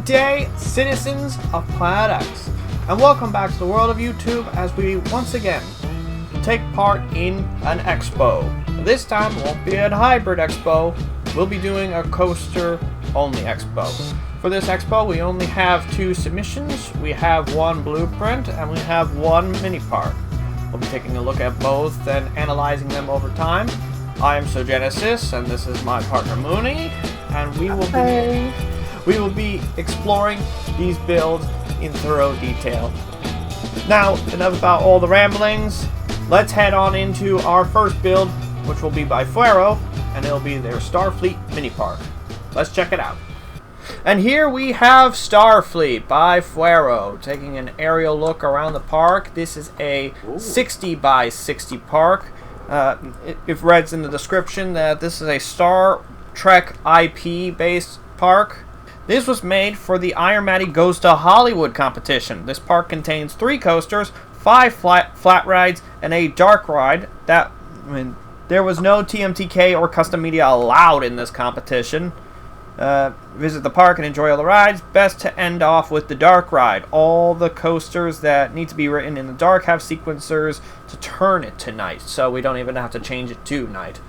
Good day, citizens of Planet X, and welcome back to the world of YouTube as we once again take part in an expo. This time won't be a hybrid expo, we'll be doing a coaster-only expo. For this expo, we only have 2 submissions. We have 1 blueprint, and we have 1 mini park. We'll be taking a look at both and analyzing them over time. I am Genesis, and this is my partner Moony, and we will be exploring these builds in thorough detail. Now, enough about all the ramblings. Let's head on into our first build, which will be by Fuero, and it'll be their Starfleet mini park. Let's check it out. And here we have Starfleet by Fuero, taking an aerial look around the park. This is a 60 by 60 park. It reads in the description that this is a Star Trek IP based park. This was made for the Iron Matty Goes to Hollywood competition. This park contains 3 coasters, 5 flat rides, and a dark ride. There was no TMTK or custom media allowed in this competition. Visit the park and enjoy all the rides. Best to end off with the dark ride. All the coasters that need to be written in the dark have sequencers to turn it to night, so we don't even have to change it to night.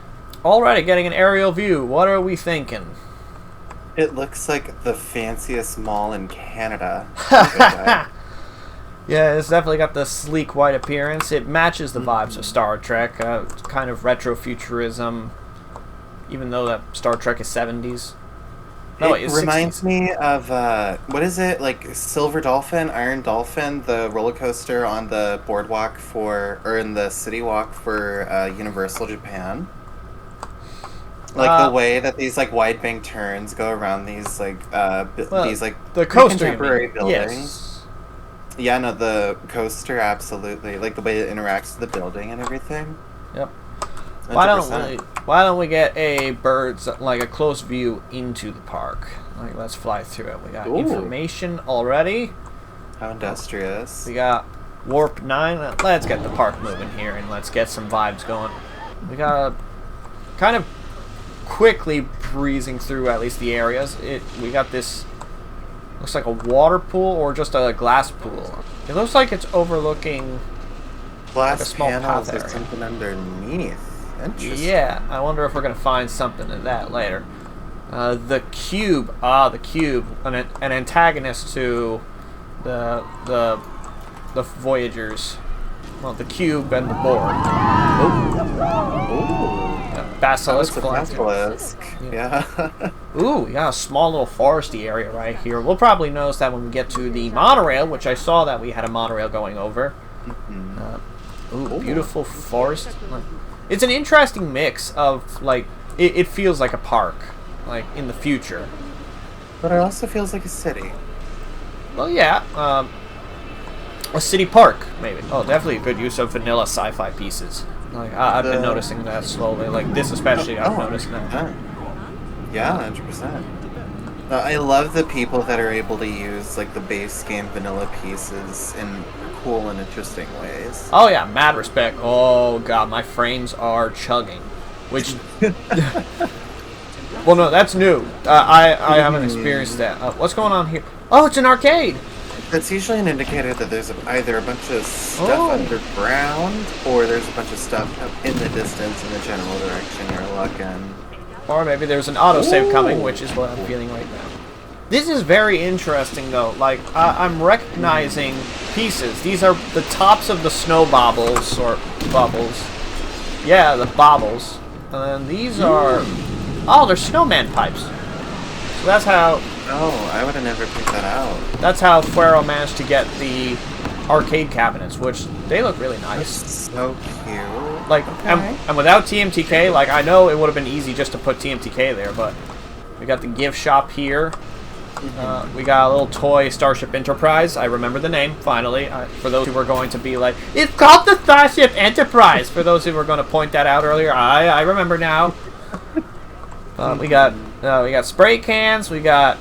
Alrighty, getting an aerial view. What are we thinking? It looks like the fanciest mall in Canada. Yeah, it's definitely got the sleek white appearance. It matches the vibes of Star Trek. Kind of retrofuturism, even though that Star Trek is 70s. No, it reminds 60s. me of, what is it, like Silver Dolphin, Iron Dolphin, the roller coaster on the boardwalk or in the city walk for Universal Japan. Like the way that these like wide bank turns go around these like these like the coaster contemporary buildings. Yes. Yeah, no, the coaster, absolutely. Like the way it interacts with the building and everything. Yep. 100%. Why don't we get a bird's like a close view into the park? Like, let's fly through it. We got information already. How industrious. We got Warp 9. Let's get the park moving here and let's get some vibes going. We got a kind of quickly breezing through at least the areas. We got this, looks like a water pool or just a glass pool. It looks like it's overlooking glass like a small panels path or area. something underneath. Interesting. Yeah, I wonder if we're gonna find something in that later. The cube. The cube, an antagonist to the Voyagers. Well, the cube and the board. Basilisk. Yeah. Ooh, we got a small little foresty area right here. We'll probably notice that when we get to the monorail, which I saw that we had a monorail going over. Beautiful forest. It's an interesting mix of, like, it feels like a park, like, in the future. But it also feels like a city. Well, yeah, a city park, maybe. Oh, definitely a good use of vanilla sci-fi pieces. Like, I've been noticing that slowly. Like, this especially, I've noticed that. Yeah, 100%. I love the people that are able to use, like, the base game vanilla pieces in cool and interesting ways. Oh yeah, mad respect. Oh god, my frames are chugging. Which, well, no, that's new. I haven't experienced that. What's going on here? Oh, it's an arcade. That's usually an indicator that there's either a bunch of stuff underground or there's a bunch of stuff in the distance in the general direction you're looking. Or maybe there's an autosave coming, which is what I'm feeling right now. This is very interesting, though. Like, I'm recognizing pieces. These are the tops of the snow bobbles, or bubbles. Yeah, the bobbles. And then these are... Oh, they're snowman pipes. So that's how... Oh, I would have never picked that out. That's how Fuero managed to get the arcade cabinets, which they look really nice. That's so cute. Like, and without TMTK, like, I know it would have been easy just to put TMTK there, but we got the gift shop here. We got a little toy Starship Enterprise. I remember the name, finally. For those who were going to be like, it's called the Starship Enterprise! For those who were going to point that out earlier, I remember now. We got spray cans, we got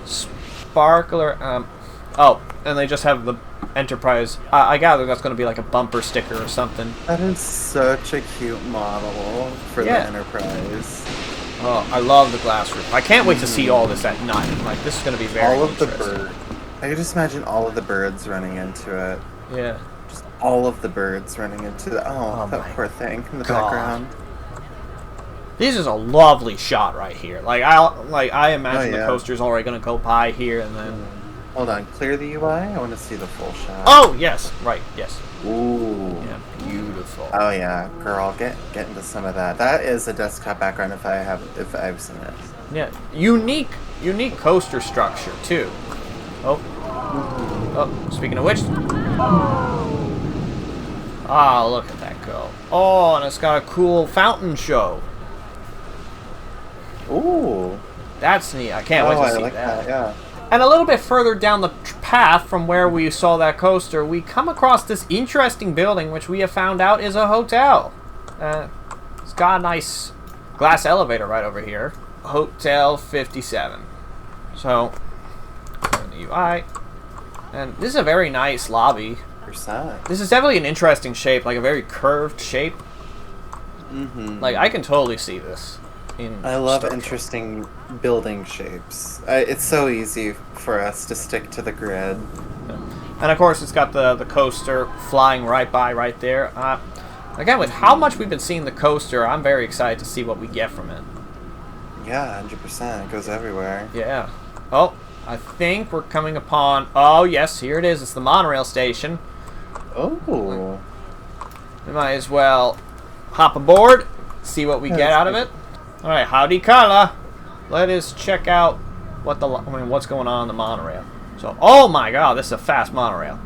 sparkler, and they just have the Enterprise. I gather that's going to be like a bumper sticker or something. That is such a cute model for the Enterprise. Oh, I love the glass roof. I can't wait to see all this at night. Like, this is going to be very All of the interesting. birds. I can just imagine all of the birds running into it. Yeah. Just all of the birds running into the... Oh, that my poor thing in the God. background. This is a lovely shot right here. Like, I imagine yeah. the coaster's already going to go by here and then... Hold on, clear the UI? I want to see the full shot. Oh, yes. Right, yes. Ooh. Yeah, beautiful. Oh yeah, girl, get into some of that. That is a desktop background if I've seen it. Yeah, unique coaster structure too. Oh, speaking of which, ah, look at that go. Oh, and it's got a cool fountain show. Ooh, that's neat. I can't wait to I see like that. Yeah. And a little bit further down the path from where we saw that coaster, we come across this interesting building, which we have found out is a hotel. It's got a nice glass elevator right over here. Hotel 57. So, turn the UI. And this is a very nice lobby. Percent. This is definitely an interesting shape, like a very curved shape. Mm-hmm. Like, I can totally see this. I love interesting building shapes. It's so easy for us to stick to the grid. And of course, it's got the coaster flying right by right there. Again, with how much we've been seeing the coaster, I'm very excited to see what we get from it. Yeah, 100%. It goes everywhere. Yeah. Oh, I think we're coming upon... Oh, yes, here it is. It's the monorail station. Oh. We might as well hop aboard, see what we get out of it. All right, howdy, Carla. Let us check out what's going on the monorail. So, oh my God, this is a fast monorail.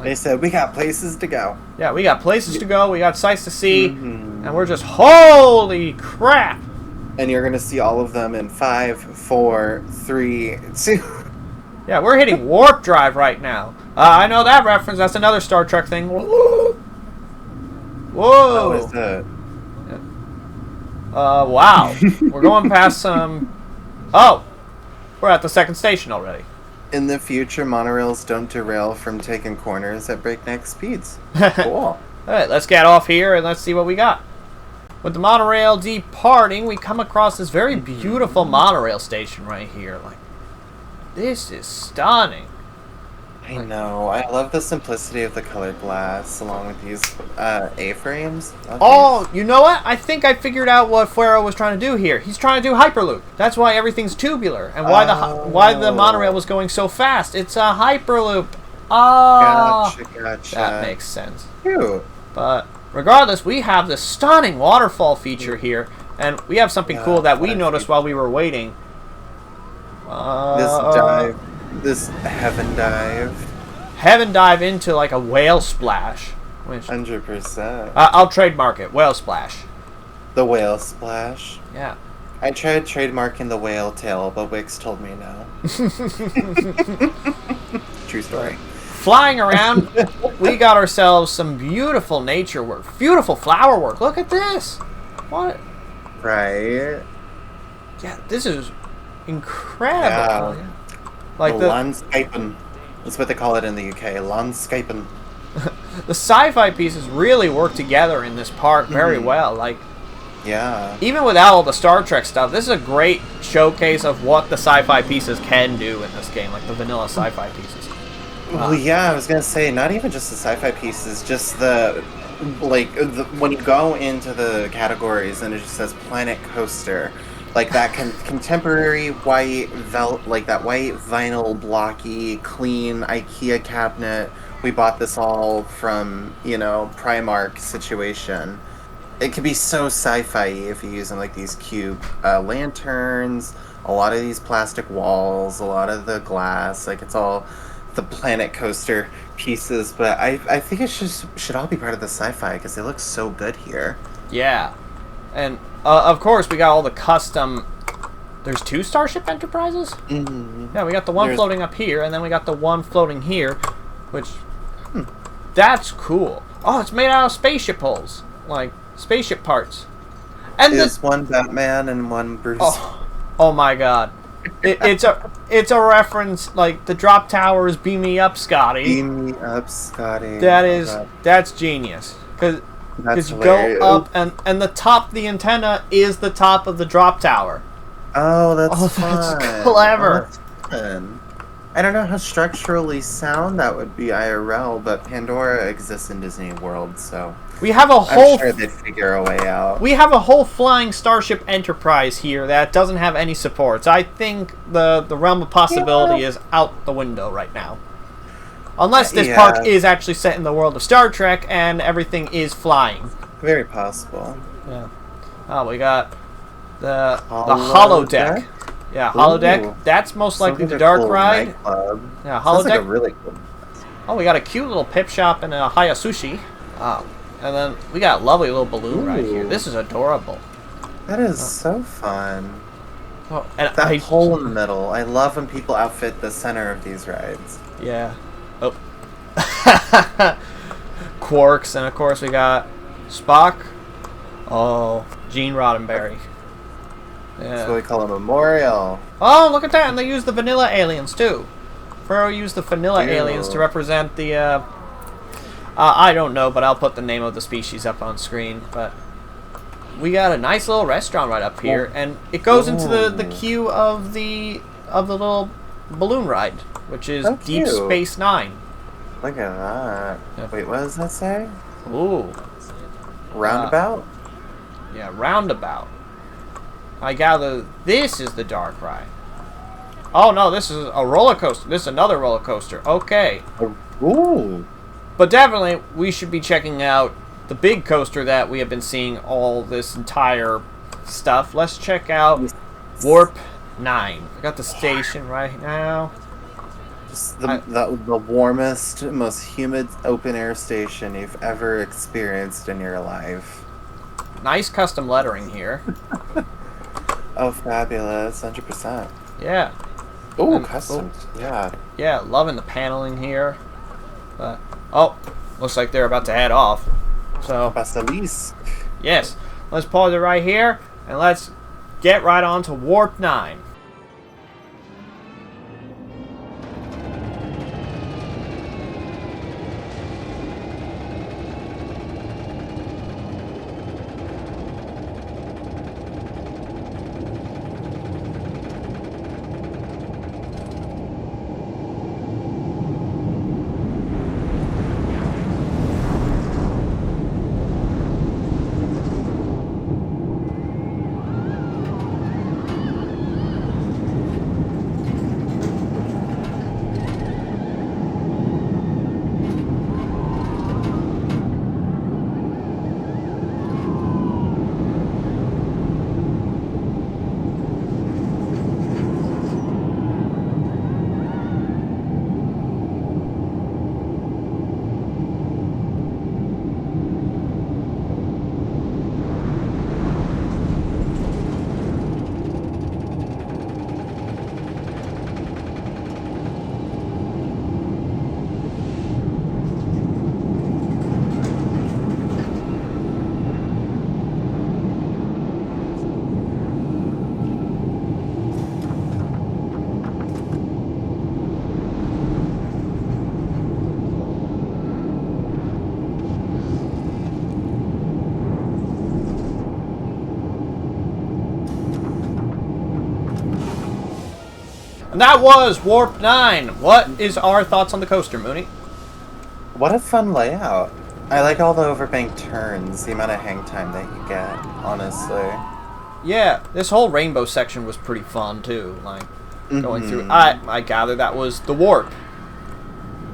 They said we got places to go. Yeah, we got places to go, we got sights to see, and we're just, holy crap! And you're gonna see all of them in 5, 4, 3, 2. Yeah, we're hitting warp drive right now. I know that reference. That's another Star Trek thing. Whoa! What is that? Wow. We're going past some... Oh! We're at the second station already. In the future, monorails don't derail from taking corners at breakneck speeds. Cool. Alright, let's get off here and let's see what we got. With the monorail departing, we come across this very beautiful monorail station right here. Like, this is stunning. I know. I love the simplicity of the colored glass along with these A-frames. Oh, you know what? I think I figured out what Fuero was trying to do here. He's trying to do Hyperloop. That's why everything's tubular and why the monorail was going so fast. It's a Hyperloop. Oh, gotcha. That makes sense. Cute. But regardless, we have this stunning waterfall feature here, and we have something cool that we noticed while we were waiting. This heaven dive. Heaven dive into like a whale splash. Which 100%. I'll trademark it. Whale splash. The whale splash. Yeah. I tried trademarking the whale tail, but Wix told me no. True story. Flying around, we got ourselves some beautiful nature work. Beautiful flower work. Look at this. What? Right. Yeah, this is incredible. Yeah. Like the landscaping. That's what they call it in the UK. Landscaping. The sci-fi pieces really work together in this part very well. Like, yeah. even without all the Star Trek stuff, this is a great showcase of what the sci-fi pieces can do in this game, like the vanilla sci-fi pieces. Well, yeah, I was gonna say not even just the sci-fi pieces, just the when you go into the categories and it just says Planet Coaster. Like that contemporary white that white vinyl blocky clean IKEA cabinet. We bought this all from, Primark situation. It could be so sci-fi if you use them like these cube lanterns, a lot of these plastic walls, a lot of the glass. Like it's all the Planet Coaster pieces. But I think it should all be part of the sci-fi because they look so good here. Yeah, and of course we got all the custom. There's 2 Starship Enterprises? Mm-hmm. Yeah, we got the one floating up here, and then we got the one floating here, which, that's cool. Oh, it's made out of spaceship hulls, like spaceship parts. And there's one Batman and one Bruce. Oh my God, it's a reference like the drop towers. Beam me up, Scotty. Beam me up, Scotty. That's genius. Cause That's Because you go hilarious. up, and the top of the antenna is the top of the drop tower. Oh, that's that's fun. clever. Oh, that's fun. I don't know how structurally sound that would be IRL, but Pandora exists in Disney World, so We have a I'm whole sure they'd figure a way out. we have a whole flying Starship Enterprise here that doesn't have any supports. I think the realm of possibility is out the window right now. Unless this park is actually set in the world of Star Trek and everything is flying. Very possible. Yeah. Oh, we got the holodeck. Yeah, holodeck. Ooh. That's most likely Sounds the like a dark cool ride. nightclub. Yeah, Sounds like a holodeck. really cool. Oh, we got a cute little pip shop and a Hayasushi. Oh, and then we got a lovely little balloon right here. Ooh. This is adorable. That is so fun. Oh, and That hole in the middle. I love when people outfit the center of these rides. Yeah. Oh. Quarks, and of course we got Spock. Oh, Gene Roddenberry. Yeah. So we call it Memorial. Oh, look at that! And they use the vanilla aliens too. Furrow used the vanilla aliens to represent the. I don't know, but I'll put the name of the species up on screen. But we got a nice little restaurant right up here, and it goes into the queue of the little balloon ride, which is Deep cute. Space Nine. Look at that. Yep. Wait, what does that say? Ooh. Roundabout? Yeah, Roundabout. I gather this is the dark ride. Oh no, this is a roller coaster. This is another roller coaster. Okay. Ooh. But definitely, we should be checking out the big coaster that we have been seeing all this entire stuff. Let's check out Warp 9. I got the station right now. Just the warmest, most humid open-air station you've ever experienced in your life. Nice custom lettering here. Oh, fabulous. 100%. Yeah. Ooh, custom. Yeah. Yeah, loving the paneling here. But, oh, looks like they're about to head off. So, Basilisk. yes, let's pause it right here, and let's get right on to Warp 9. And that was Warp 9. What is our thoughts on the coaster, Moony? What a fun layout. I like all the overbank turns, the amount of hang time that you get, honestly. Yeah, this whole rainbow section was pretty fun too. Like going through. I gather that was the warp.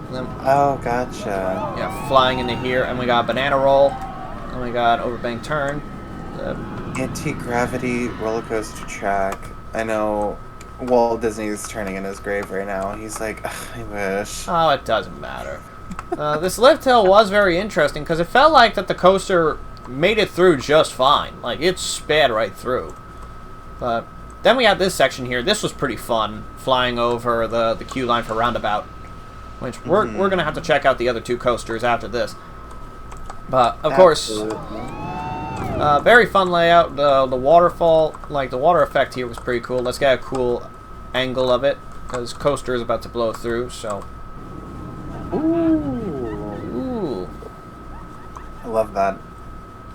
And then, Oh, gotcha. yeah, flying into here, and we got a banana roll, and we got overbank turn. Anti-gravity roller coaster track. I know Walt Disney's turning in his grave right now. He's like, "Ugh, I wish. Oh, it doesn't matter. This lift hill was very interesting because it felt like that the coaster made it through just fine. Like, it sped right through. But then we had this section here. This was pretty fun, flying over the queue line for Roundabout, which we're going to have to check out the other two coasters after this. But, of course, very fun layout. The waterfall, like the water effect here was pretty cool. Let's get a cool angle of it because coaster is about to blow through, so... Ooh. Ooh. I love that.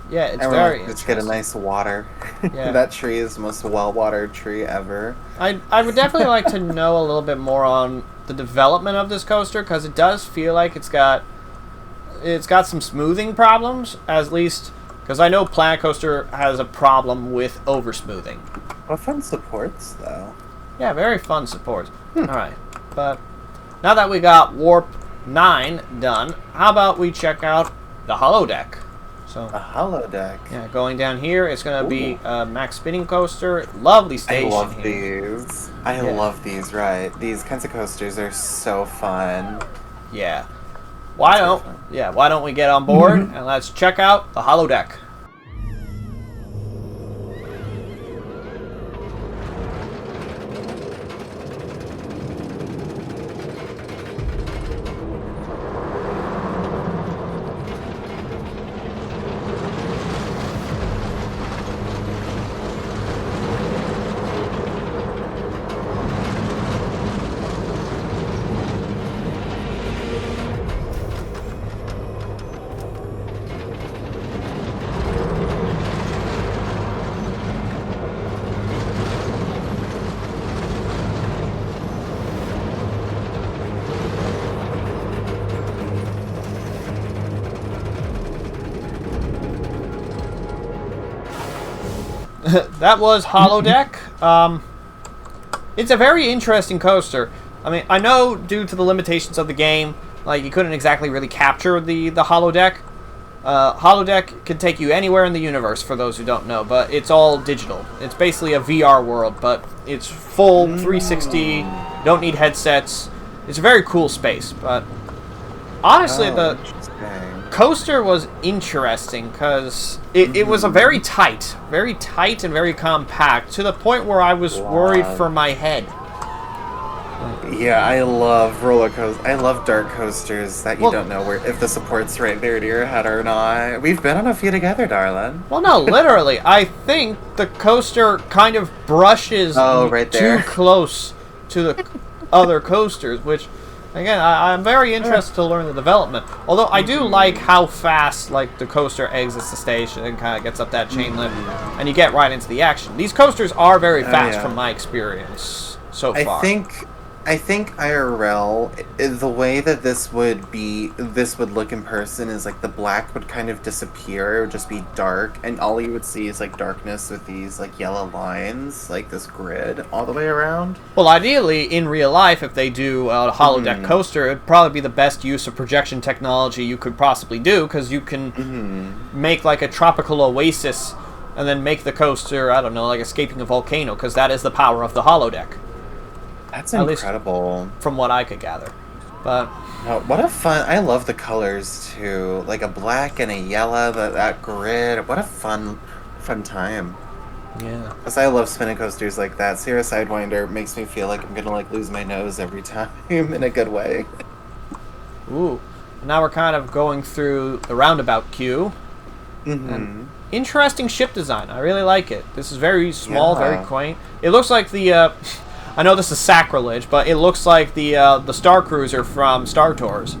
Yeah, it's And very let's get a nice water. Yeah. That tree is the most well-watered tree ever. I would definitely like to know a little bit more on the development of this coaster, because it does feel like it's got some smoothing problems, at least, because I know Planet Coaster has a problem with over smoothing. What fun supports, though. Yeah, very fun supports. Alright, but now that we got Warp 9 done, how about we check out the Holodeck? So, A holodeck. yeah, going down here, it's going to be a max spinning coaster. Lovely station I love here. these. I love these, right. These kinds of coasters are so fun. Yeah. Why don't we get on board and let's check out the Holodeck. That was Holodeck. It's a very interesting coaster. I mean, I know due to the limitations of the game, like you couldn't exactly really capture the holodeck. Holodeck can take you anywhere in the universe, for those who don't know, but it's all digital. It's basically a VR world, but it's full 360. Don't need headsets. It's a very cool space, but honestly, the coaster was interesting because it was a very tight and very compact, to the point where I was worried for my head. Yeah, I love roller coasters. I love dark coasters that you don't know where if the support's right there to your head or not. We've been on a few together, darling. Well, no, literally. I think the coaster kind of brushes right there. too close to the other coasters, which, again, I'm very interested to learn the development. Although I do like how fast the coaster exits the station and kind of gets up that chain lift, and you get right into the action. These coasters are very fast from my experience so far. I think IRL, the way that this would look in person is like the black would kind of disappear. It would just be dark, and all you would see is like darkness with these like yellow lines, like this grid all the way around. Well, ideally, in real life, if they do a holodeck coaster, it'd probably be the best use of projection technology you could possibly do, because you can make like a tropical oasis and then make the coaster, I don't know, like escaping a volcano, because that is the power of the holodeck. That's incredible. From what I could gather. But what a fun... I love the colors, too. Like a black and a yellow, that grid. What a fun time. Yeah. Because I love spinning coasters like that. Sierra Sidewinder makes me feel like I'm going to like lose my nose every time in a good way. Ooh. Now we're kind of going through the roundabout queue. And interesting ship design. I really like it. This is very small, very quaint. It looks like the... I know this is sacrilege, but it looks like the Star Cruiser from Star Tours. It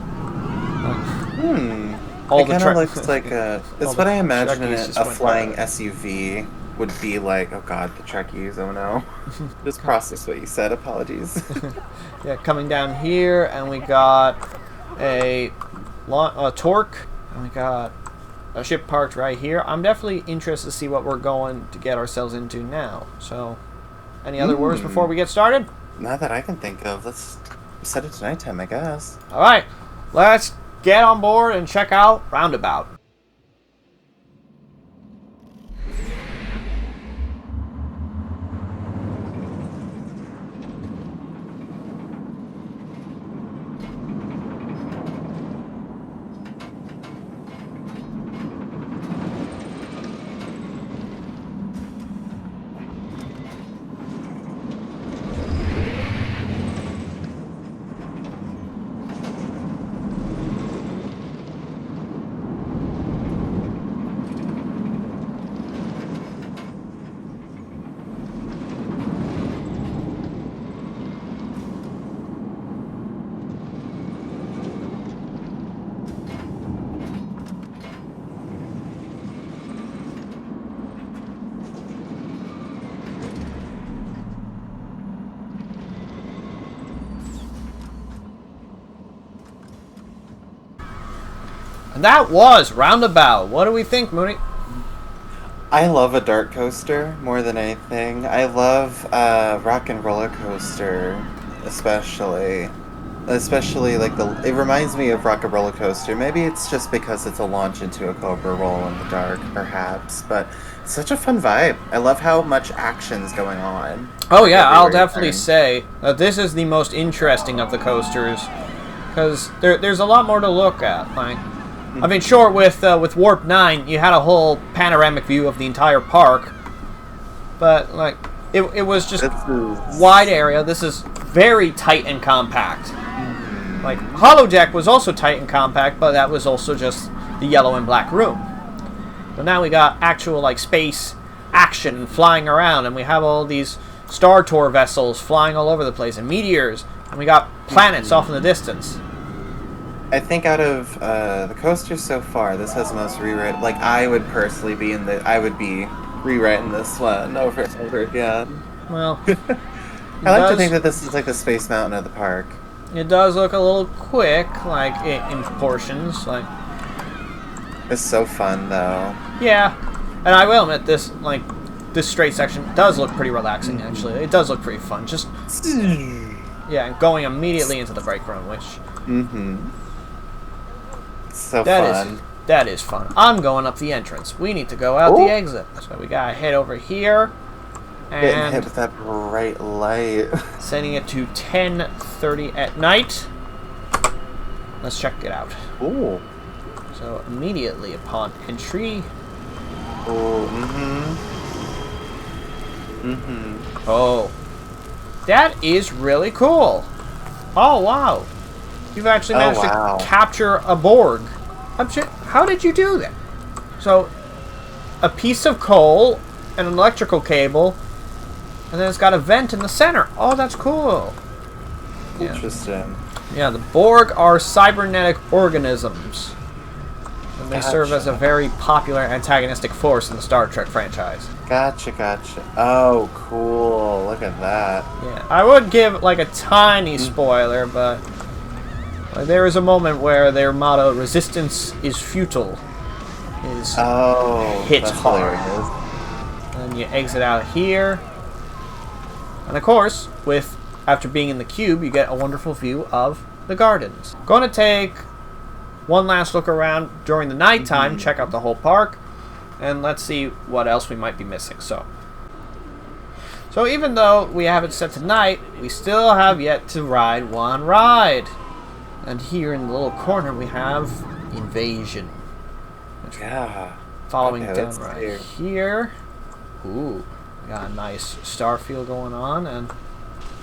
kind of looks like a... It's what I imagine a flying SUV would be like. Oh god, the Trekkies, oh no. Just process what you said, apologies. Yeah, coming down here, and we got a torque, and we got a ship parked right here. I'm definitely interested to see what we're going to get ourselves into now, so... Any other words before we get started? Not that I can think of. Let's set it to nighttime, I guess. Alright, let's get on board and check out Roundabout. And that was Roundabout. What do we think, Moony? I love a dart coaster more than anything. I love rock and roller coaster, especially. Especially like it reminds me of Rock and Roller Coaster. Maybe it's just because it's a launch into a Cobra roll in the dark, perhaps. But it's such a fun vibe. I love how much action's going on. Oh yeah, I'll definitely say that this is the most interesting of the coasters because there's a lot more to look at. Like, I mean, sure, with Warp 9, you had a whole panoramic view of the entire park, but like it was just wide area. This is very tight and compact. Like, Holodeck was also tight and compact, but that was also just the yellow and black room. So now we got actual, like, space action flying around, and we have all these Star Tour vessels flying all over the place, and meteors, and we got planets off in the distance. I think out of the coasters so far, this has the most rewrite. Like, I would personally be rewriting this one over and over again. Well, I like to think that this is like the Space Mountain of the park. It does look a little quick, like, in portions, like... It's so fun, though. Yeah, and I will admit, this straight section does look pretty relaxing, actually. It does look pretty fun, just... Yeah, going immediately into the break run, which... So fun. That is fun. I'm going up the entrance. We need to go out the exit. So we gotta head over here. Getting hit with that bright light. Setting it to 10:30 at night. Let's check it out. Ooh. So immediately upon entry. Oh, Oh. That is really cool. Oh, wow. You've actually managed to capture a Borg. How did you do that? So, a piece of coal and an electrical cable, and then it's got a vent in the center. Oh, that's cool. Interesting. Yeah, the Borg are cybernetic organisms. And they serve as a very popular antagonistic force in the Star Trek franchise. Gotcha. Oh, cool. Look at that. Yeah, I would give, like, a tiny spoiler, but there is a moment where their motto, "Resistance is futile," is hit hard. Hilarious. And you exit out here. And of course, after being in the cube, you get a wonderful view of the gardens. Going to take one last look around during the nighttime, check out the whole park, and let's see what else we might be missing. So even though we have it set to night, we still have yet to ride one ride. And here in the little corner we have Invasion. Following down right here. Ooh, we got a nice star feel going on, and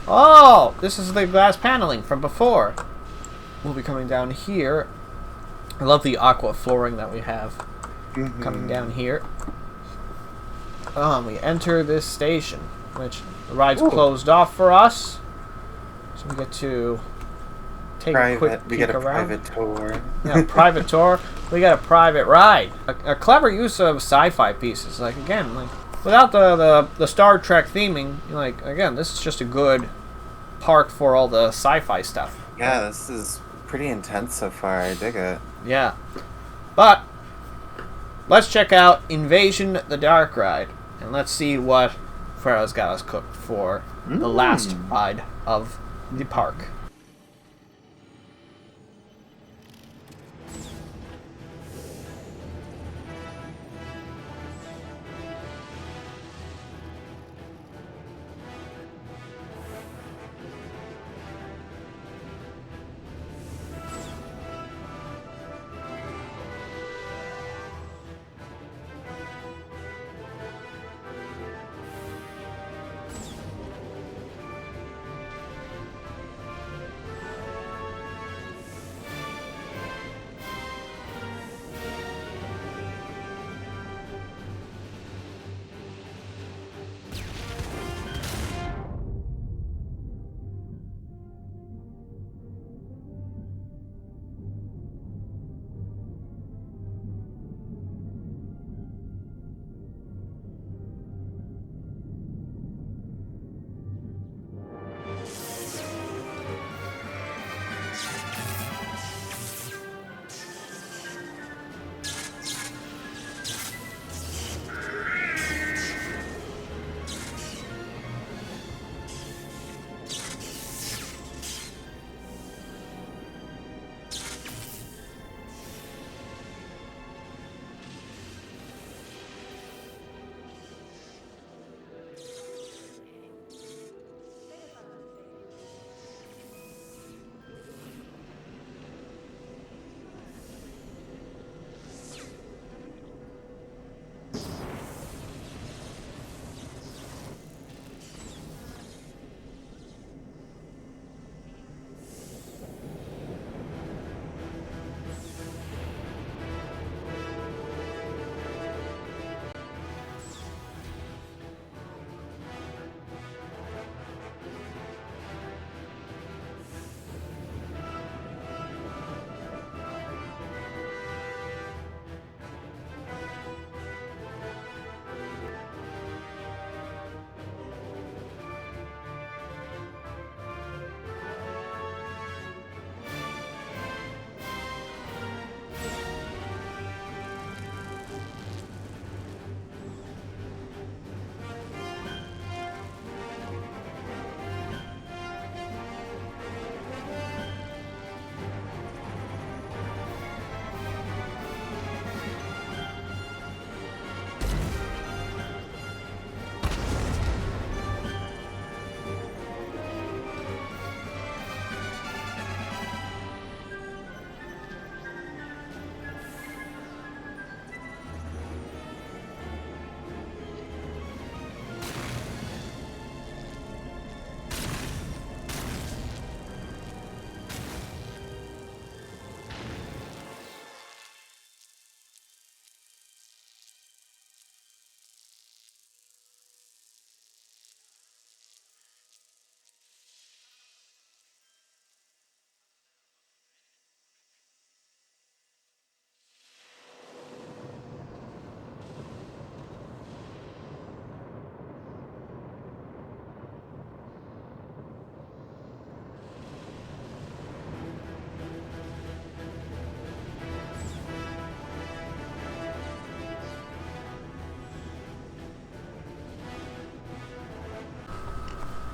oh, this is the glass paneling from before. We'll be coming down here. I love the aqua flooring that we have coming down here. We enter this station, which the ride's closed off for us, so we get to take a quick peek around. Private tour. Yeah, private tour. We got a private ride. A clever use of sci-fi pieces. Like, again, like, without the Star Trek theming, like, again, this is just a good park for all the sci-fi stuff. Yeah, this is pretty intense so far. I dig it. Yeah. But let's check out Invasion the Dark Ride, and let's see what Fuero's got us cooked for the last ride of the park.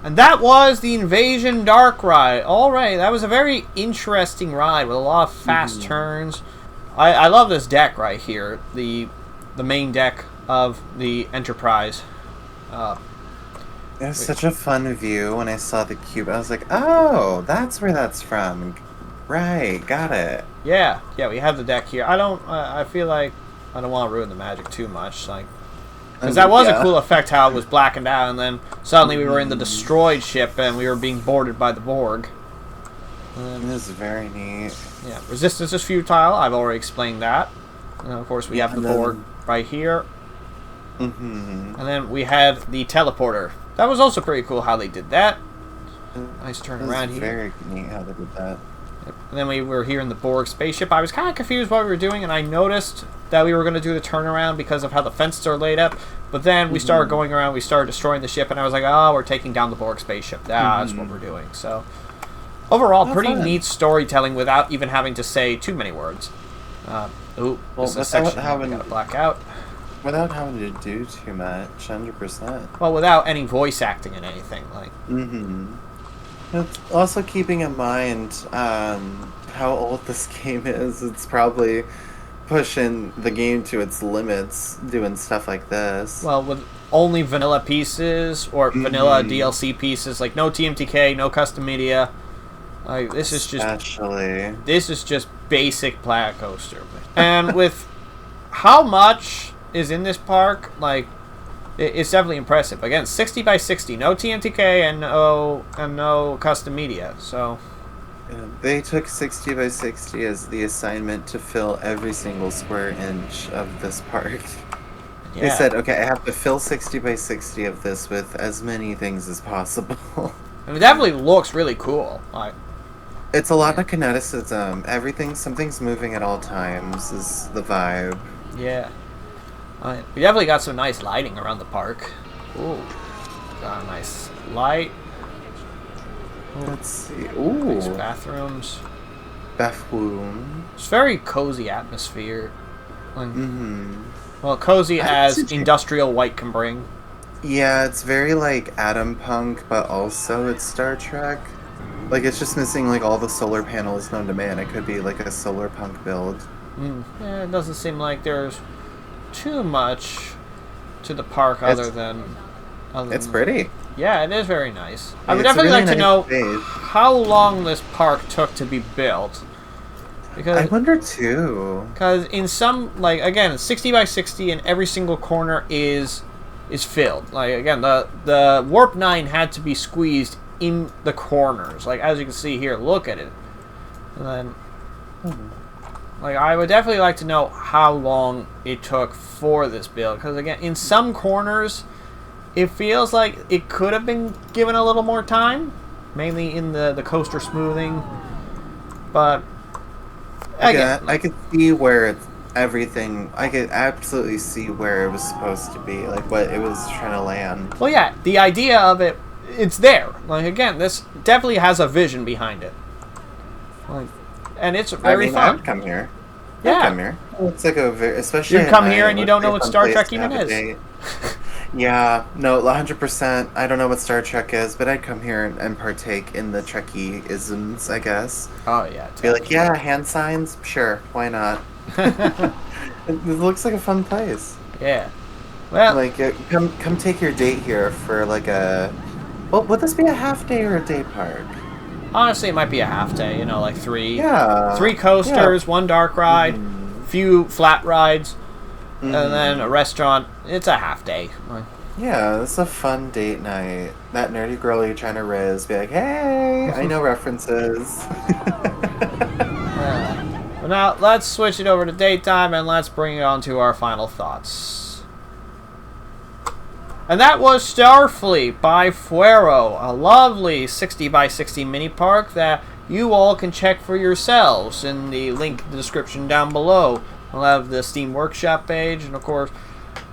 And that was the Invasion Dark ride. Alright, that was a very interesting ride with a lot of fast turns. I love this deck right here. The main deck of the Enterprise. It was such a fun view when I saw the cube. I was like, oh, that's where that's from. Right, got it. Yeah, we have the deck here. I feel like I don't want to ruin the magic too much. Like, because that was a cool effect how it was blackened out, and then suddenly we were in the destroyed ship and we were being boarded by the Borg. It was very neat. Yeah, resistance is futile. I've already explained that. And of course, we have the Borg right here. And then we had the teleporter. That was also pretty cool how they did that. Nice turn around here. Very neat how they did that. And then we were here in the Borg spaceship. I was kind of confused what we were doing, and I noticed that we were going to do the turnaround because of how the fences are laid up. But then we started going around, we started destroying the ship, and I was like, oh, we're taking down the Borg spaceship. That's what we're doing. So, overall, pretty neat storytelling without even having to say too many words. This is a section we got to black out. Without having to do too much, 100%. Well, without any voice acting in anything. Like. It's also keeping in mind how old this game is. It's probably pushing the game to its limits doing stuff like this. Well, with only vanilla pieces or vanilla DLC pieces, like no TMTK, no custom media. Like this is just basic Planet Coaster. And with how much is in this park, like it's definitely impressive. Again, 60 by 60, no TMTK and no custom media. So they took 60 by 60 as the assignment to fill every single square inch of this park. They said, okay, I have to fill 60 by 60 of this with as many things as possible. And it definitely looks really cool. Like, it's a lot of kineticism. Something's moving at all times is the vibe. Yeah. We definitely got some nice lighting around the park. Ooh. Got a nice light. Ooh. Let's see. Ooh. Nice bathrooms. Bathroom. It's very cozy atmosphere. Like, well, cozy as industrial white can bring. Yeah, it's very like Atom Punk, but also it's Star Trek. Like, it's just missing like all the solar panels known to man. It could be like a solar punk build. Yeah, it doesn't seem like there's too much to the park other than it's pretty. Yeah, it is very nice. I would definitely like to know how long this park took to be built. Because I wonder too. Because in some, like, again, 60 by 60 and every single corner is filled. Like, again, the Warp 9 had to be squeezed in the corners. Like, as you can see here, look at it. And then like, I would definitely like to know how long it took for this build. Because, again, in some corners, it feels like it could have been given a little more time. Mainly in the coaster smoothing. But, again, I could see where it's everything. I could absolutely see where it was supposed to be. Like, what it was trying to land. Well, yeah, the idea of it, it's there. Like, again, this definitely has a vision behind it. Like, and it's very fun. I'd come here. Yeah. I'd come here. It's like especially. You come here and you don't know what Star Trek even is. Yeah, no, 100%. I don't know what Star Trek is, but I'd come here and partake in the Trekkie-isms, I guess. Oh, yeah. Be like, yeah, hand signs? Sure, why not? It looks like a fun place. Yeah. Well, like, come take your date here for like a. Well, would this be a half day or a day park? Honestly, it might be a half day. You know, like three coasters, one dark ride, few flat rides, and then a restaurant. It's a half day. Yeah, it's a fun date night. That nerdy girl you're trying to riz, be like, hey, I know references. Well, now let's switch it over to daytime and let's bring it on to our final thoughts. And that was Starfleet by Fuero, a lovely 60 by 60 mini park that you all can check for yourselves in the link in the description down below. We'll have the Steam Workshop page, and of course,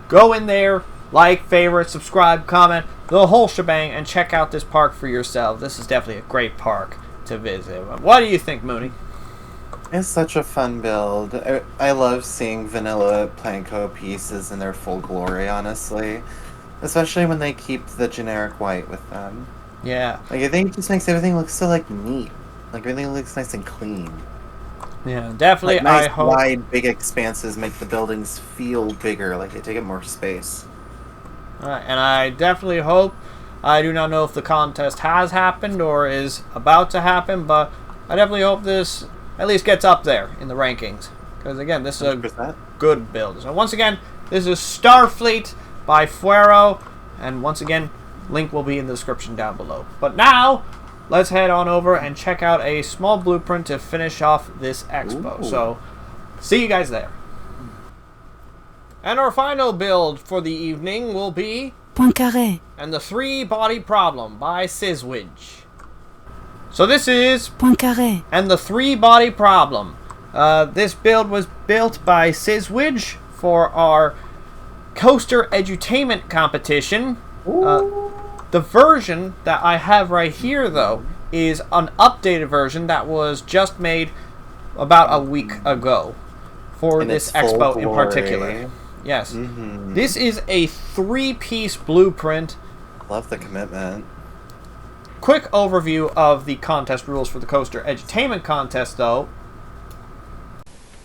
go in there, like, favorite, subscribe, comment, the whole shebang, and check out this park for yourself. This is definitely a great park to visit. What do you think, Moony? It's such a fun build. I love seeing vanilla Planko pieces in their full glory, honestly. Especially when they keep the generic white with them. Yeah. Like, I think it just makes everything look so, like, neat. Like, everything looks nice and clean. Yeah, definitely. Like, nice, I hope. wide, big expanses make the buildings feel bigger, like they take up more space. Alright, and I definitely hope. I do not know if the contest has happened or is about to happen, but I definitely hope this at least gets up there in the rankings. Because, again, this is 100%. a good build. So, once again, this is Starfleet by Fuero. And, once again, link will be in the description down below. But now, let's head on over and check out a small blueprint to finish off this expo. Ooh. So, see you guys there. And our final build for the evening will be Poincaré. and the three-body problem by Szizwidg. So this is Poincaré. and the three-body problem. This build was built by Szizwidg for our coaster edutainment competition. The version that I have right here, though, is an updated version that was just made about a week ago for this expo in particular. Yes. This is a 3-piece blueprint. Love the commitment. Quick overview of the contest rules for the Coaster Edutainment Contest, though.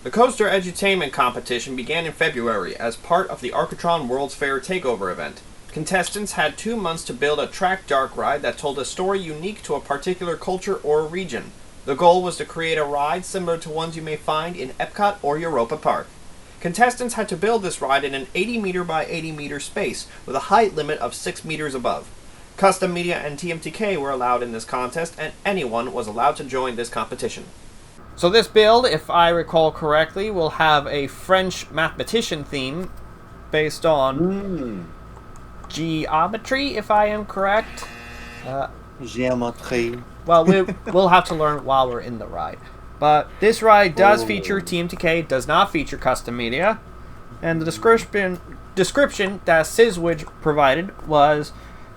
The Coaster Edutainment Competition began in February as part of the Arcatron World's Fair Takeover event. Contestants had 2 months to build a track dark ride that told a story unique to a particular culture or region. The goal was to create a ride similar to ones you may find in Epcot or Europa Park. Contestants had to build this ride in an 80 meter by 80 meter space with a height limit of 6 meters above. Custom media and TMTK were allowed in this contest, and anyone was allowed to join this competition. So this build, if I recall correctly, will have a French mathematician theme based on geometry, if I am correct. Geometry. Well, we'll have to learn while we're in the ride. But this ride does feature TMTK, does not feature custom media. And the description that Szizwidg provided was,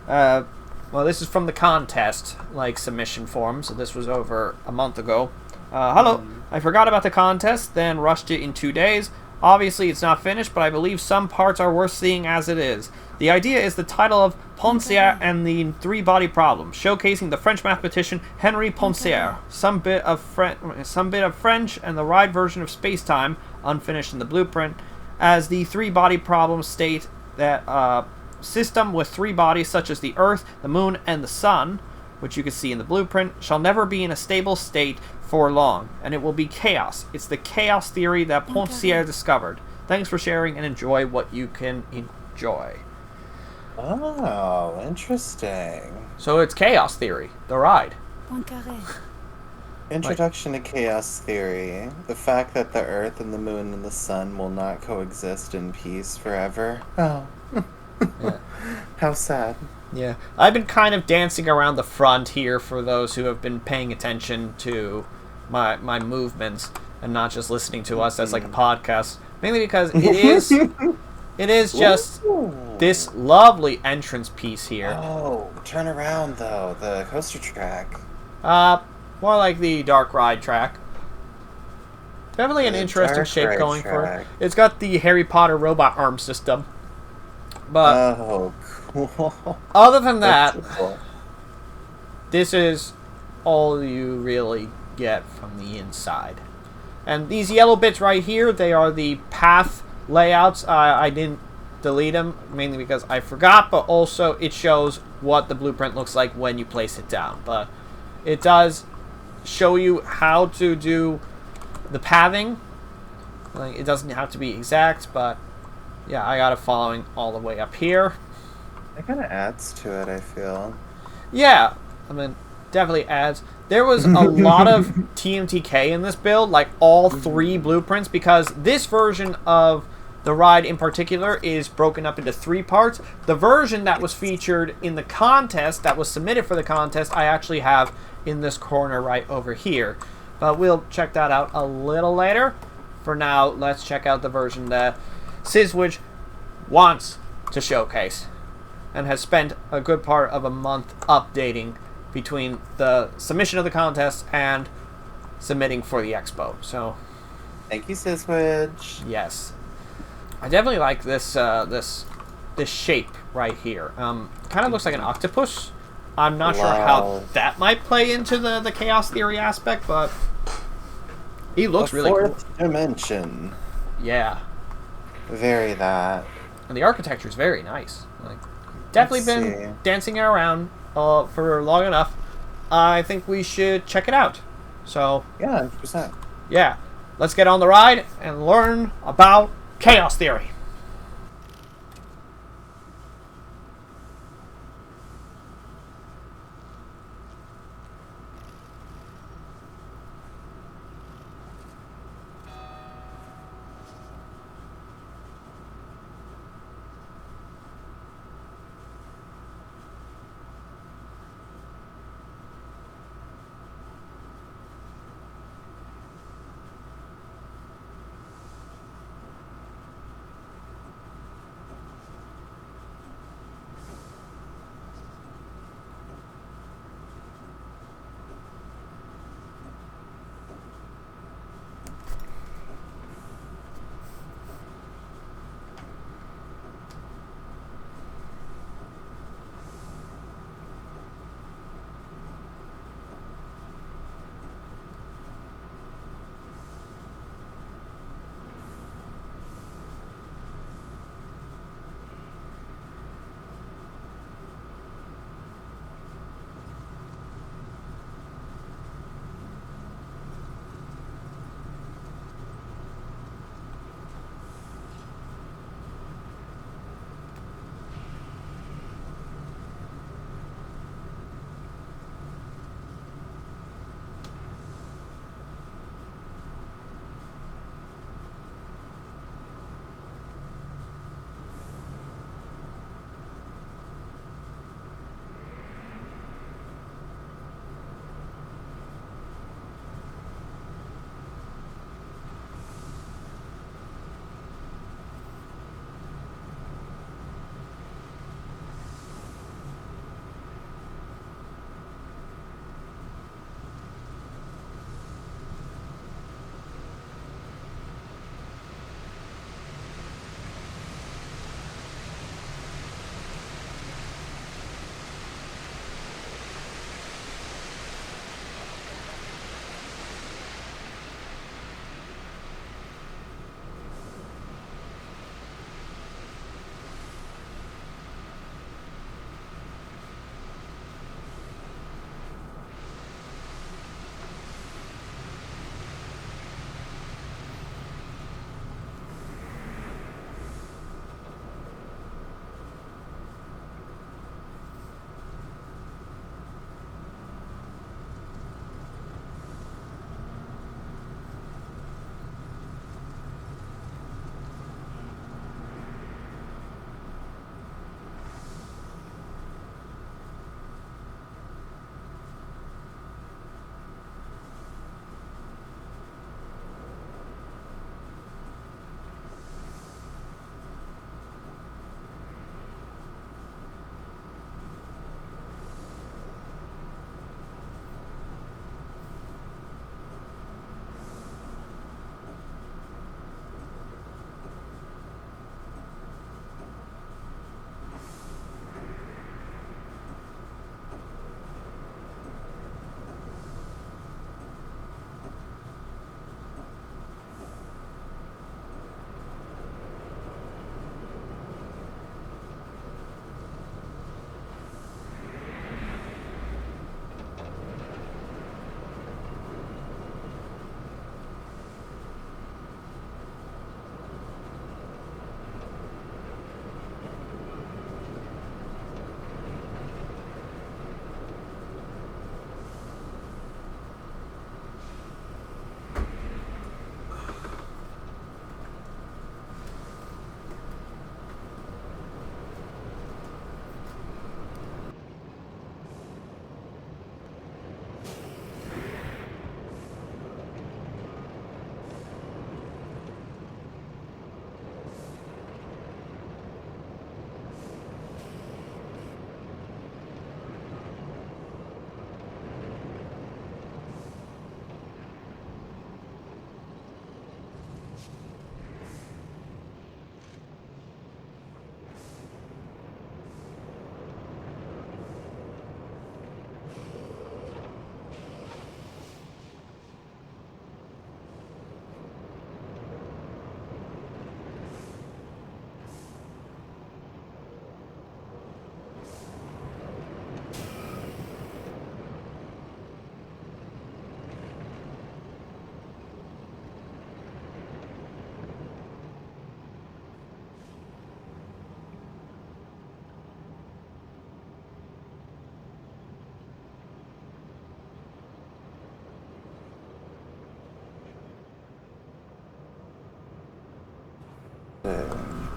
well, this is from the contest, submission form, so this was over a month ago. Hello, I forgot about the contest, then rushed it in 2 days. Obviously, it's not finished, but I believe some parts are worth seeing as it is. The idea is the title of Poincaré and the three-body problem, showcasing the French mathematician Henri Poincaré, some bit of French, and the ride version of space-time, unfinished in the blueprint, as the three-body problem state that a system with 3 bodies, such as the Earth, the Moon, and the Sun, which you can see in the blueprint, shall never be in a stable state for long, and it will be chaos. It's the chaos theory that Poincaré discovered. Thanks for sharing, and enjoy what you can enjoy. Oh, interesting. So it's chaos theory, the ride. Poincaré. Introduction to chaos theory. The fact that the Earth and the Moon and the Sun will not coexist in peace forever. Oh. Yeah. How sad. Yeah. I've been kind of dancing around the front here for those who have been paying attention to my movements and not just listening to us as like a podcast. Mainly because it is just this lovely entrance piece here. Oh, turn around though, the coaster track. More like the dark ride track. Definitely an The interesting dark shape ride going for it. track. It's got the Harry Potter robot arm system. But Oh, cool. other than that, That's cool. this is all you really get from the inside. And these yellow bits right here, they are the path layouts. I didn't delete them, mainly because I forgot, but also it shows what the blueprint looks like when you place it down. But it does show you how to do the pathing. It doesn't have to be exact, but yeah, I got it following all the way up here. It kind of adds to it, I feel. Yeah, I mean, definitely adds. There was a lot of TMTK in this build, like all 3 blueprints, because this version of the ride in particular is broken up into 3 parts. The version that was featured in the contest, that was submitted for the contest, I actually have in this corner right over here. But we'll check that out a little later. For now, let's check out the version that Szizwidg wants to showcase and has spent a good part of a month updating between the submission of the contest and submitting for the expo. So, Thank you, Szizwidg. yes, I definitely like this this shape right here. Kind of looks like an octopus, I'm not sure how Love. that might play into the chaos theory aspect, but he looks really cool. Fourth dimension. Yeah. Very that. And the architecture is very nice. Like, definitely been dancing around for long enough. I think we should check it out. So, Yeah, 100%. yeah. Let's get on the ride and learn about chaos theory.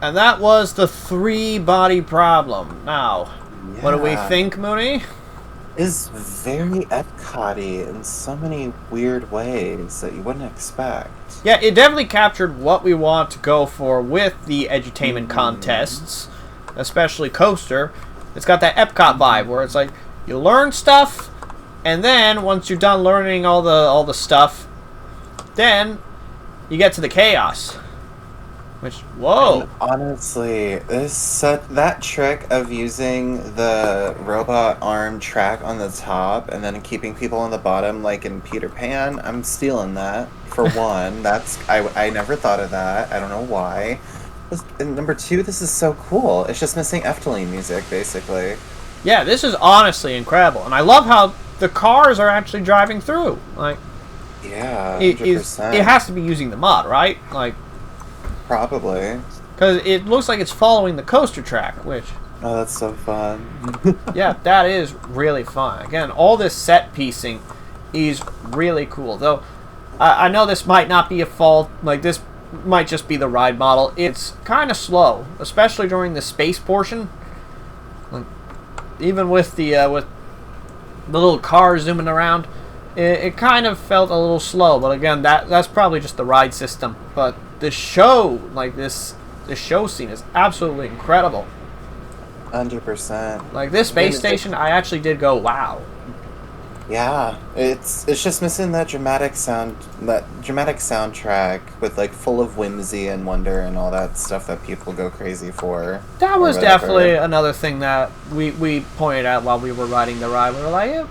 And that was the 3-body problem. Now, what do we think, Moony? Is very Epcot-y in so many weird ways that you wouldn't expect. Yeah, it definitely captured what we want to go for with the edutainment contests, especially Coaster. It's got that Epcot vibe where it's like you learn stuff, and then once you're done learning all the stuff, then you get to the chaos. Which, whoa! And honestly, that trick of using the robot arm track on the top and then keeping people on the bottom, like in Peter Pan, I'm stealing that. For one, I never thought of that. I don't know why. And number 2, this is so cool. It's just missing Efteline music, basically. Yeah, this is honestly incredible, and I love how the cars are actually driving through. Like, yeah, 100%. It has to be using the mod, right? Like. Probably. Because it looks like it's following the coaster track, which... Oh, that's so fun. Yeah, that is really fun. Again, all this set piecing is really cool. Though, I know this might not be a fault. Like, this might just be the ride model. It's kind of slow, especially during the space portion. Like, even with the little car zooming around, it kind of felt a little slow. But again, that's probably just the ride system. But the show, like this show scene is absolutely incredible. 100%. Like this space station, I actually did go, wow. Yeah, it's just missing that dramatic soundtrack with like full of whimsy and wonder and all that stuff that people go crazy for. That was definitely another thing that we pointed out while we were riding the ride. We were like, yeah.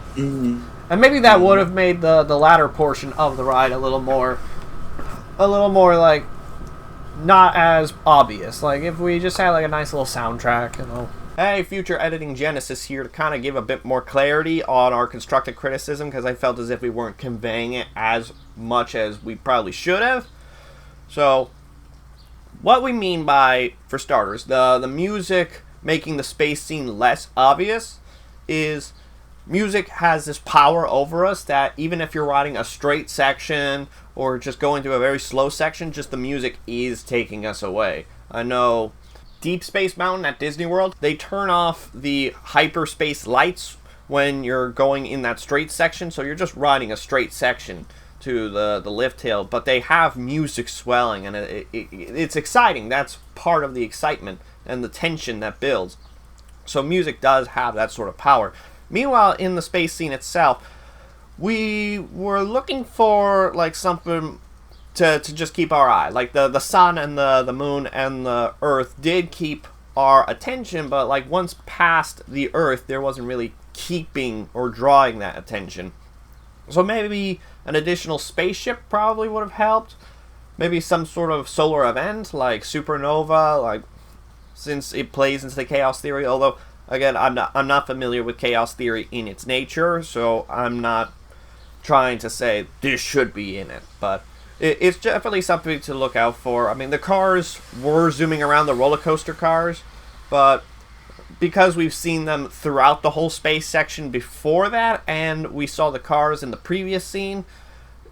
And maybe that would have made the latter portion of the ride a little more like not as obvious. Like if we just had like a nice little soundtrack, you know. Hey, Future Editing Genesis here to kind of give a bit more clarity on our constructive criticism, because I felt as if we weren't conveying it as much as we probably should have. So, what we mean by, for starters, the music making the space scene less obvious is music has this power over us that even if you're riding a straight section or just going through a very slow section, just the music is taking us away. I know Deep Space Mountain at Disney World, they turn off the hyperspace lights when you're going in that straight section, so you're just riding a straight section to the lift hill, but they have music swelling, and it's exciting. That's part of the excitement and the tension that builds. So music does have that sort of power. Meanwhile, in the space scene itself, we were looking for like something to just keep our eye. Like the sun and the moon and the earth did keep our attention, but like once past the earth, there wasn't really keeping or drawing that attention. So maybe an additional spaceship probably would have helped. Maybe some sort of solar event like supernova, like since it plays into the chaos theory. Although again, I'm not familiar with chaos theory in its nature, so I'm not trying to say this should be in it, but it's definitely something to look out for. I mean, the cars were zooming around, the roller coaster cars, but because we've seen them throughout the whole space section before that, and we saw the cars in the previous scene,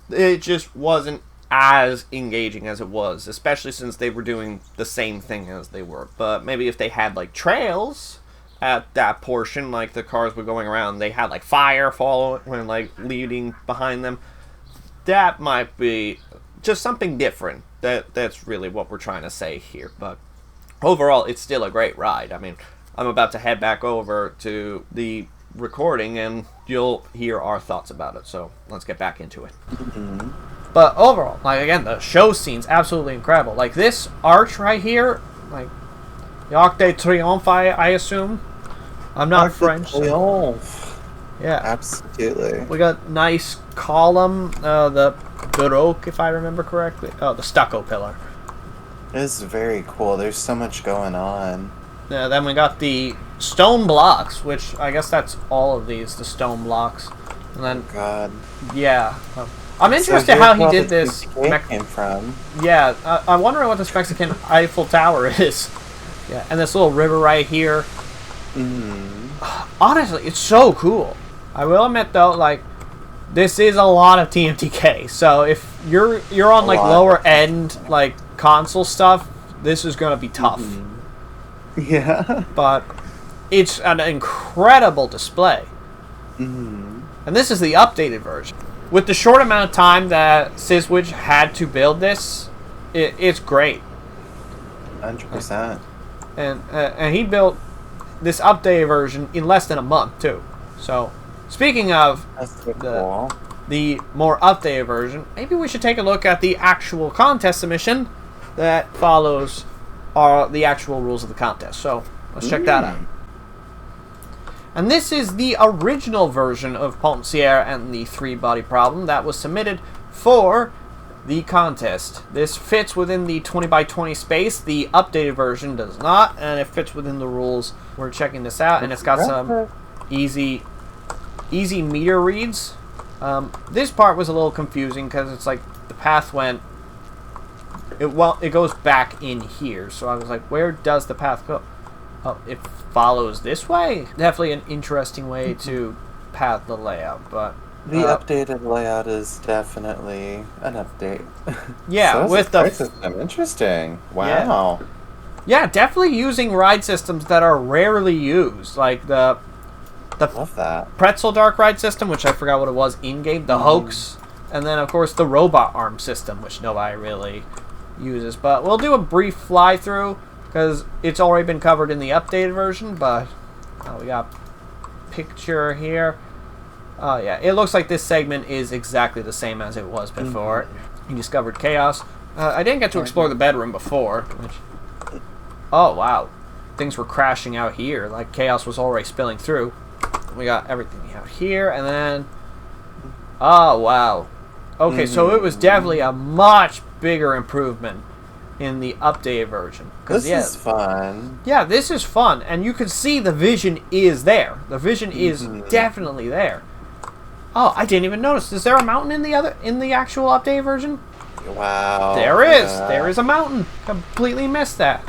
it just wasn't as engaging as it was, especially since they were doing the same thing as they were. But maybe if they had like trails at that portion, like the cars were going around, they had like fire following and like leading behind them, that might be just something different. That's really what we're trying to say here. But overall, it's still a great ride. I mean, I'm about to head back over to the recording and you'll hear our thoughts about it, so let's get back into it. But overall, like again, the show scene's absolutely incredible. Like this arch right here, like the Arc de Triomphe, I assume. I'm not French. So. Yeah, absolutely. We got nice column, the Baroque, if I remember correctly. Oh, the stucco pillar. It's very cool. There's so much going on. Yeah, then we got the stone blocks, which I guess that's all of these, the stone blocks. And then, oh God. Yeah. I'm interested how he did this. Came from. Yeah, I'm wondering what this Mexican Eiffel Tower is. Yeah, and this little river right here. Honestly, it's so cool. I will admit though, like, this is a lot of TMTK. So if you're on like lower end like console stuff, this is going to be tough. Yeah. But it's an incredible display. And this is the updated version. With the short amount of time that Szizwidg had to build this, it's great. 100%. And he built this updated version in less than a month, too. So, speaking of That's so cool. the more updated version, maybe we should take a look at the actual contest submission that follows the actual rules of the contest. So, let's check that out. And this is the original version of Poincaré and the three-body problem that was submitted for the contest. This fits within the 20 by 20 space. The updated version does not, and it fits within the rules. We're checking this out, and it's got some easy meter reads. This part was a little confusing because it's like the path went. It goes back in here, so I was like, where does the path go? Oh, it follows this way. Definitely an interesting way to path the layout, but the updated layout is definitely an update. Yeah, so with the system. Interesting. Wow. Yeah, definitely using ride systems that are rarely used, like the love that pretzel dark ride system, which I forgot what it was in game, the hoax, and then of course the robot arm system, which nobody really uses. But we'll do a brief fly through because it's already been covered in the updated version. But we got picture here. Oh yeah, it looks like this segment is exactly the same as it was before. You discovered chaos. I didn't get to explore the bedroom before. Oh wow, things were crashing out here. Like chaos was already spilling through. We got everything out here, and then oh wow. Okay, so it was definitely a much bigger improvement in the updated version. This is fun. Yeah, this is fun, and you can see the vision is there. The vision is definitely there. Oh, I didn't even notice. Is there a mountain in the actual updated version? Wow. There is. There is a mountain. Completely missed that.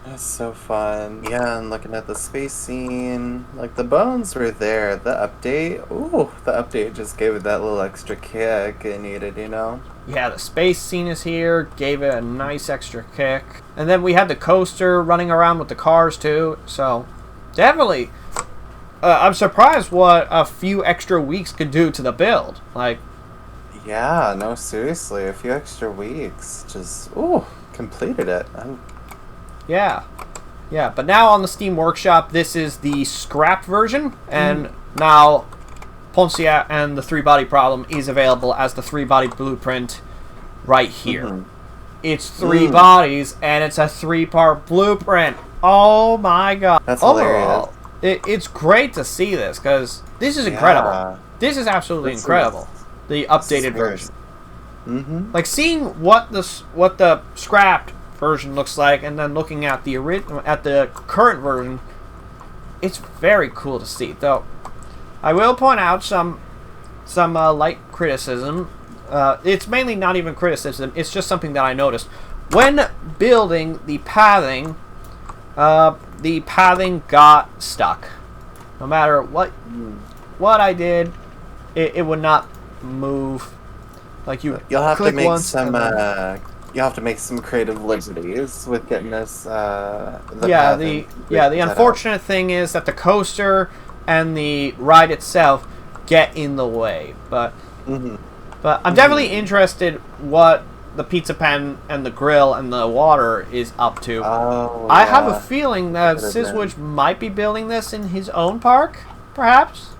That's so fun. Yeah, and looking at the space scene, like the bones were there. The update just gave it that little extra kick it needed, you know? Yeah, the space scene is here, gave it a nice extra kick. And then we had the coaster running around with the cars too, so definitely. I'm surprised what a few extra weeks could do to the build. Like, yeah, no, seriously, a few extra weeks just, completed it. Yeah, but now on the Steam Workshop, this is the scrapped version, and now Poincaré and the three-body problem is available as the three-body blueprint right here. It's three bodies, and it's a three-part blueprint. Oh my god. That's overall, it's great to see this, because this is incredible. This is absolutely incredible. The updated version. Like, seeing what the scrapped version looks like, and then looking at the current version, it's very cool to see. Though I will point out some light criticism. It's mainly not even criticism, it's just something that I noticed when building the pathing. The pathing got stuck. No matter what I did, it would not move. Like, you'll have click to make once some you have to make some creative liberties with getting this. The unfortunate thing is that the coaster and the ride itself get in the way. But I'm definitely interested what the pizza pan and the grill and the water is up to. I have a feeling that Szizwidg might be building this in his own park, perhaps.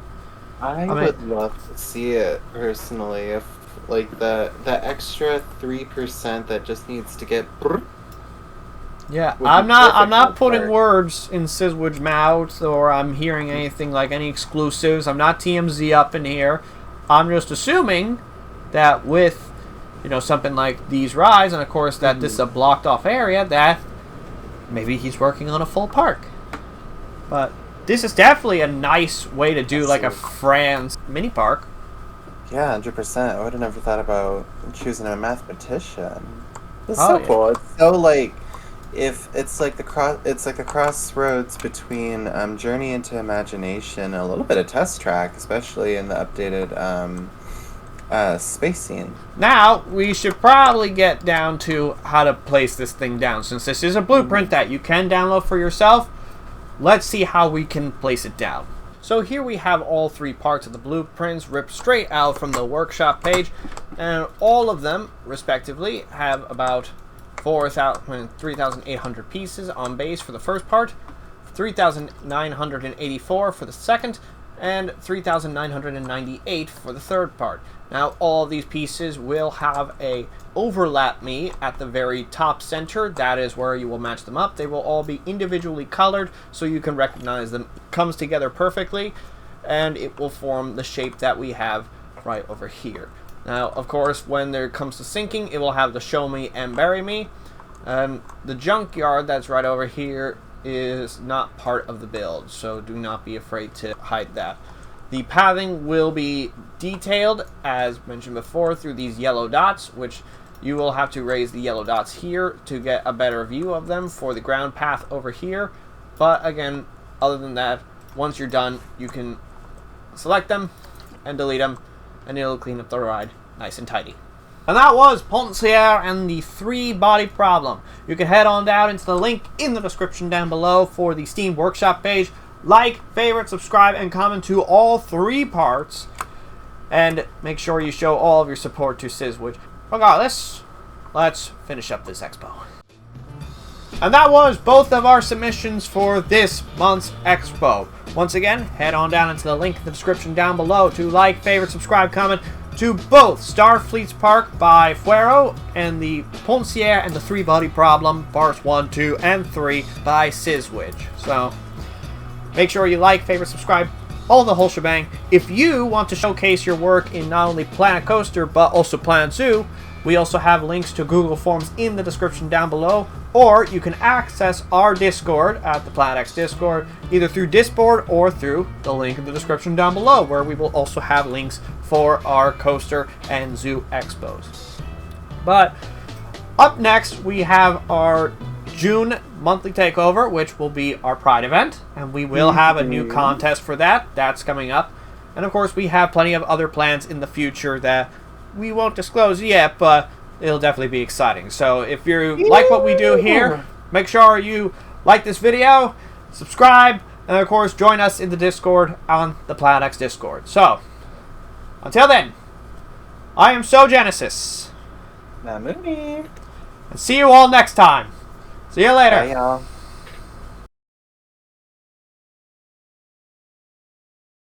I would love to see it personally. If like the extra 3% that just needs to get. Yeah, I'm not putting words in Szizwidg's mouth, or I'm hearing anything like any exclusives. I'm not TMZ up in here. I'm just assuming that with something like these rides, and of course that this is a blocked off area, that maybe he's working on a full park. But this is definitely a nice way to do like a France mini park. Yeah, 100%. I would have never thought about choosing a mathematician. It's so cool. It's so like, if it's like it's like a crossroads between Journey into Imagination and a little bit of Test Track, especially in the updated space scene. Now, we should probably get down to how to place this thing down. Since this is a blueprint that you can download for yourself, let's see how we can place it down. So here we have all 3 parts of the blueprints ripped straight out from the workshop page, and all of them, respectively, have about 3,800 pieces on base for the first part, 3,984 for the second, and 3,998 for the third part. Now all of these pieces will have a overlap me at the very top center. That is where you will match them up. They will all be individually colored so you can recognize them. It comes together perfectly, and it will form the shape that we have right over here. Now, of course, when there comes to sinking, it will have the show me and bury me. The junkyard that's right over here is not part of the build, so do not be afraid to hide that. The pathing will be detailed, as mentioned before, through these yellow dots, which you will have to raise the yellow dots here to get a better view of them for the ground path over here. But again, other than that, once you're done, you can select them and delete them, and it'll clean up the ride nice and tidy. And that was Poincaré and the 3-body problem. You can head on down into the link in the description down below for the Steam Workshop page. Like, favorite, subscribe, and comment to all 3 parts. And make sure you show all of your support to Szizwidg. Regardless, let's finish up this expo. And that was both of our submissions for this month's expo. Once again, head on down into the link in the description down below to like, favorite, subscribe, comment to both Starfleet's Park by Fuero and the Poincaré and the 3-body problem, parts 1, 2, and 3 by Szizwidg. So, make sure you like, favorite, subscribe, all the whole shebang. If you want to showcase your work in not only Planet Coaster, but also Planet Zoo, we also have links to Google Forms in the description down below, or you can access our Discord at the Planet X Discord, either through Discord or through the link in the description down below, where we will also have links for our coaster and zoo expos. But up next, we have our June monthly takeover, which will be our Pride event, and we will have a new contest for that. That's coming up. And of course, we have plenty of other plans in the future that we won't disclose yet, but it'll definitely be exciting. So if you like what we do here, make sure you like this video, subscribe, and of course join us in the Discord on the Planet X Discord. So until then, I am So Genesis. Moony. And see you all next time. See you later. Bye, y'all.